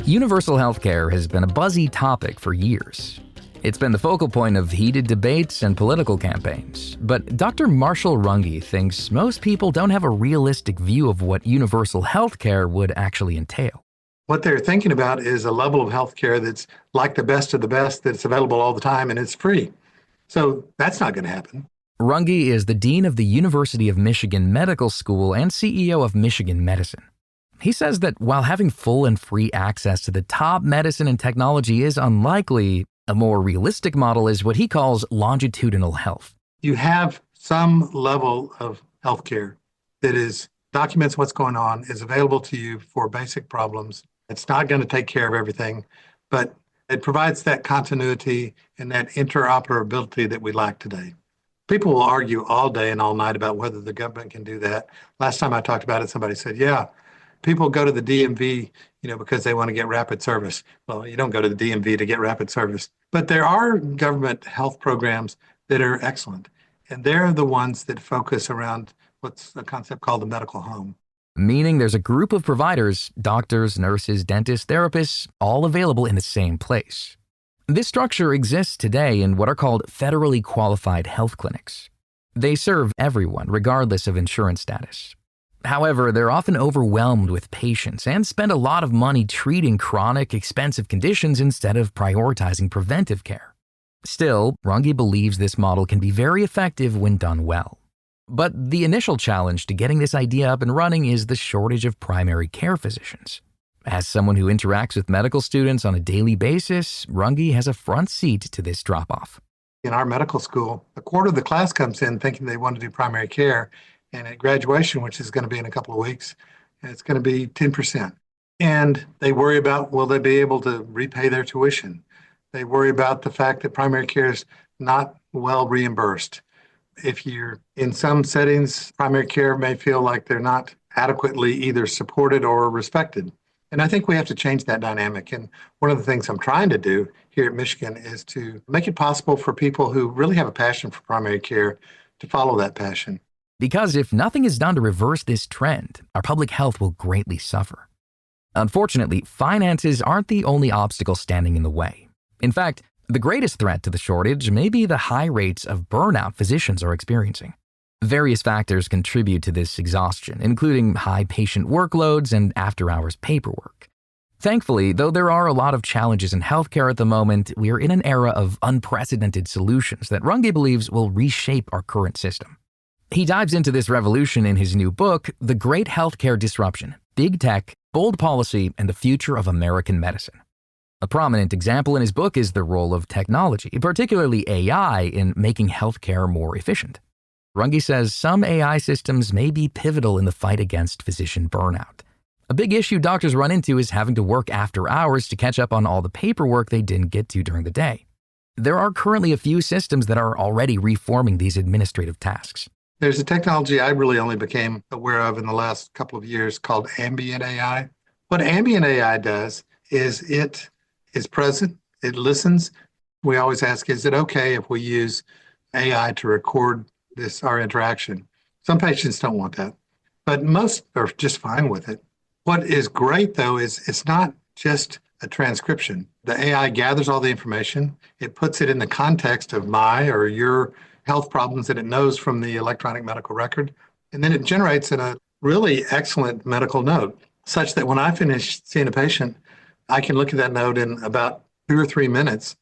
Universal healthcare has been a buzzy topic for years. It's been the focal point of heated debates and political campaigns. But Dr. Marschall Runge thinks most people don't have a realistic view of what universal healthcare would actually entail. What they're thinking about is a level of healthcare that's like the best of the best, that's available all the time, and it's free. So that's not going to happen. Runge is the dean of the University of Michigan Medical School and CEO of Michigan Medicine. He says that while having full and free access to the top medicine and technology is unlikely, a more realistic model is what he calls longitudinal health. You have some level of healthcare that documents what's going on, is available to you for basic problems. It's not going to take care of everything, but it provides that continuity and that interoperability that we lack today. People will argue all day and all night about whether the government can do that. Last time I talked about it, somebody said, yeah, people go to the DMV, because they want to get rapid service. Well, you don't go to the DMV to get rapid service. But there are government health programs that are excellent. And they're the ones that focus around what's a concept called the medical home. Meaning there's a group of providers, doctors, nurses, dentists, therapists, all available in the same place. This structure exists today in what are called federally qualified health clinics. They serve everyone, regardless of insurance status. However, they're often overwhelmed with patients and spend a lot of money treating chronic, expensive conditions instead of prioritizing preventive care. Still, Runge believes this model can be very effective when done well. But the initial challenge to getting this idea up and running is the shortage of primary care physicians. As someone who interacts with medical students on a daily basis, Runge has a front seat to this drop-off. In our medical school, a quarter of the class comes in thinking they want to do primary care. And at graduation, which is going to be in a couple of weeks, it's going to be 10%. And they worry about, will they be able to repay their tuition? They worry about the fact that primary care is not well reimbursed. If you're in some settings, primary care may feel like they're not adequately either supported or respected. And I think we have to change that dynamic. And one of the things I'm trying to do here at Michigan is to make it possible for people who really have a passion for primary care to follow that passion. Because if nothing is done to reverse this trend, our public health will greatly suffer. Unfortunately, finances aren't the only obstacle standing in the way. In fact, the greatest threat to the shortage may be the high rates of burnout physicians are experiencing. Various factors contribute to this exhaustion, including high patient workloads and after-hours paperwork. Thankfully, though there are a lot of challenges in healthcare at the moment, we are in an era of unprecedented solutions that Runge believes will reshape our current system. He dives into this revolution in his new book, The Great Healthcare Disruption: Big Tech, Bold Policy, and the Future of American Medicine. A prominent example in his book is the role of technology, particularly AI, in making healthcare more efficient. Runge says some AI systems may be pivotal in the fight against physician burnout. A big issue doctors run into is having to work after hours to catch up on all the paperwork they didn't get to during the day. There are currently a few systems that are already reforming these administrative tasks. There's a technology I really only became aware of in the last couple of years called ambient AI. What ambient AI does is it is present, it listens. We always ask, is it okay if we use AI to record our interaction? Some patients don't want that, but most are just fine with it. What is great though is it's not just a transcription. The AI gathers all the information, it puts it in the context of my or your health problems that it knows from the electronic medical record. And then it generates a really excellent medical note, such that when I finish seeing a patient, I can look at that note in about 2 or 3 minutes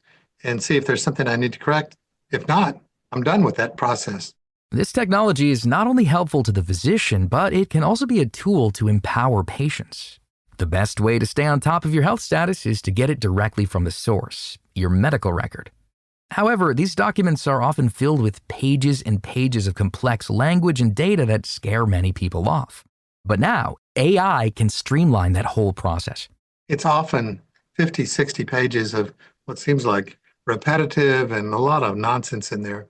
and see if there's something I need to correct. If not, I'm done with that process. This technology is not only helpful to the physician, but it can also be a tool to empower patients. The best way to stay on top of your health status is to get it directly from the source, your medical record. However, these documents are often filled with pages and pages of complex language and data that scare many people off. But now, AI can streamline that whole process. It's often 50, 60 pages of what seems like repetitive and a lot of nonsense in there.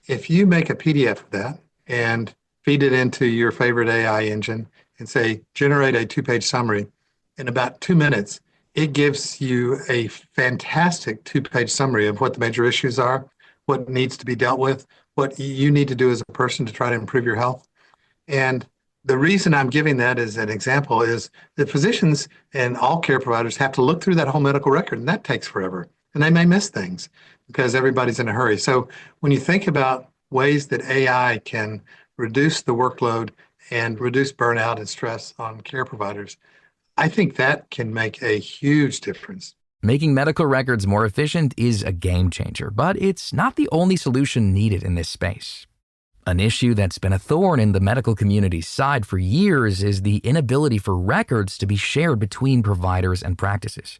If you make a PDF of that and feed it into your favorite AI engine and say, generate a 2-page summary, in about 2 minutes, it gives you a fantastic 2-page summary of what the major issues are, what needs to be dealt with, what you need to do as a person to try to improve your health. And The reason I'm giving that as an example is that physicians and all care providers have to look through that whole medical record, and that takes forever. And they may miss things because everybody's in a hurry. So when you think about ways that AI can reduce the workload and reduce burnout and stress on care providers, I think that can make a huge difference. Making medical records more efficient is a game changer, but it's not the only solution needed in this space. An issue that's been a thorn in the medical community's side for years is the inability for records to be shared between providers and practices.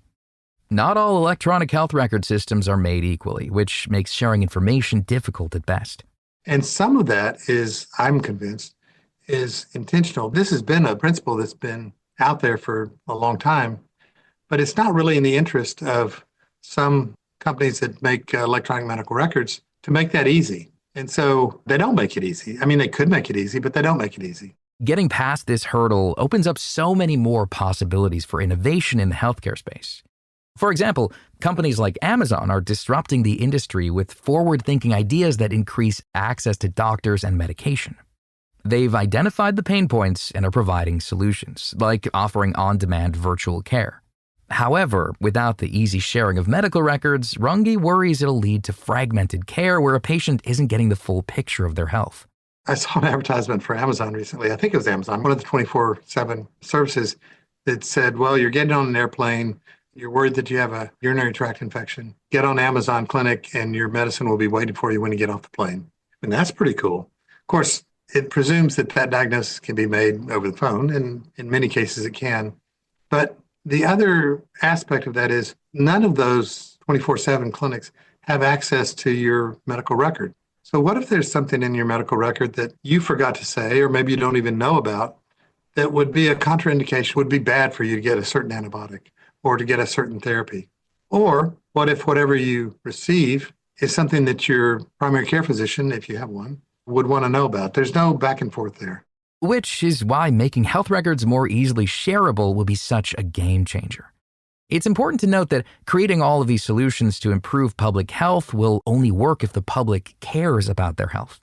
Not all electronic health record systems are made equally, which makes sharing information difficult at best. And some of that is, I'm convinced, is intentional. This has been a principle that's been out there for a long time, but it's not really in the interest of some companies that make electronic medical records to make that easy. And so they don't make it easy. I mean, they could make it easy, but they don't make it easy. Getting past this hurdle opens up so many more possibilities for innovation in the healthcare space. For example, companies like Amazon are disrupting the industry with forward-thinking ideas that increase access to doctors and medication. They've identified the pain points and are providing solutions, like offering on-demand virtual care. However, without the easy sharing of medical records, Runge worries it'll lead to fragmented care where a patient isn't getting the full picture of their health. I saw an advertisement for Amazon recently. I think it was Amazon, one of the 24/7 services that said, well, you're getting on an airplane, you're worried that you have a urinary tract infection. Get on Amazon Clinic and your medicine will be waiting for you when you get off the plane. And that's pretty cool. Of course, it presumes that that diagnosis can be made over the phone, and in many cases it can. But the other aspect of that is none of those 24/7 clinics have access to your medical record. So what if there's something in your medical record that you forgot to say, or maybe you don't even know about, that would be a contraindication, would be bad for you to get a certain antibiotic or to get a certain therapy? Or what if whatever you receive is something that your primary care physician, if you have one, would want to know about? There's no back and forth there. Which is why making health records more easily shareable will be such a game changer. It's important to note that creating all of these solutions to improve public health will only work if the public cares about their health.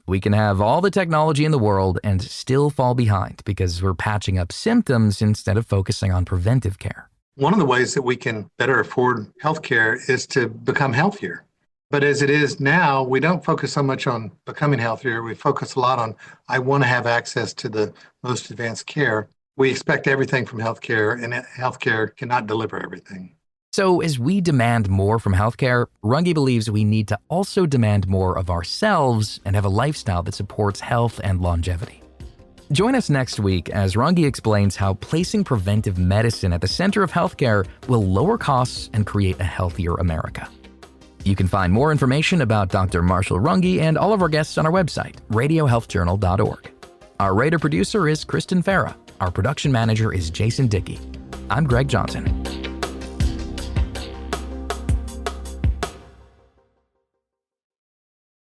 We can have all the technology in the world and still fall behind because we're patching up symptoms instead of focusing on preventive care. One of the ways that we can better afford healthcare is to become healthier. But as it is now, we don't focus so much on becoming healthier. We focus a lot on, I want to have access to the most advanced care. We expect everything from healthcare, and healthcare cannot deliver everything. So as we demand more from healthcare, Runge believes we need to also demand more of ourselves and have a lifestyle that supports health and longevity. Join us next week as Runge explains how placing preventive medicine at the center of healthcare will lower costs and create a healthier America. You can find more information about Dr. Marschall Runge and all of our guests on our website, radiohealthjournal.org. Our writer-producer is Kristen Farah. Our production manager is Jason Dickey. I'm Greg Johnson.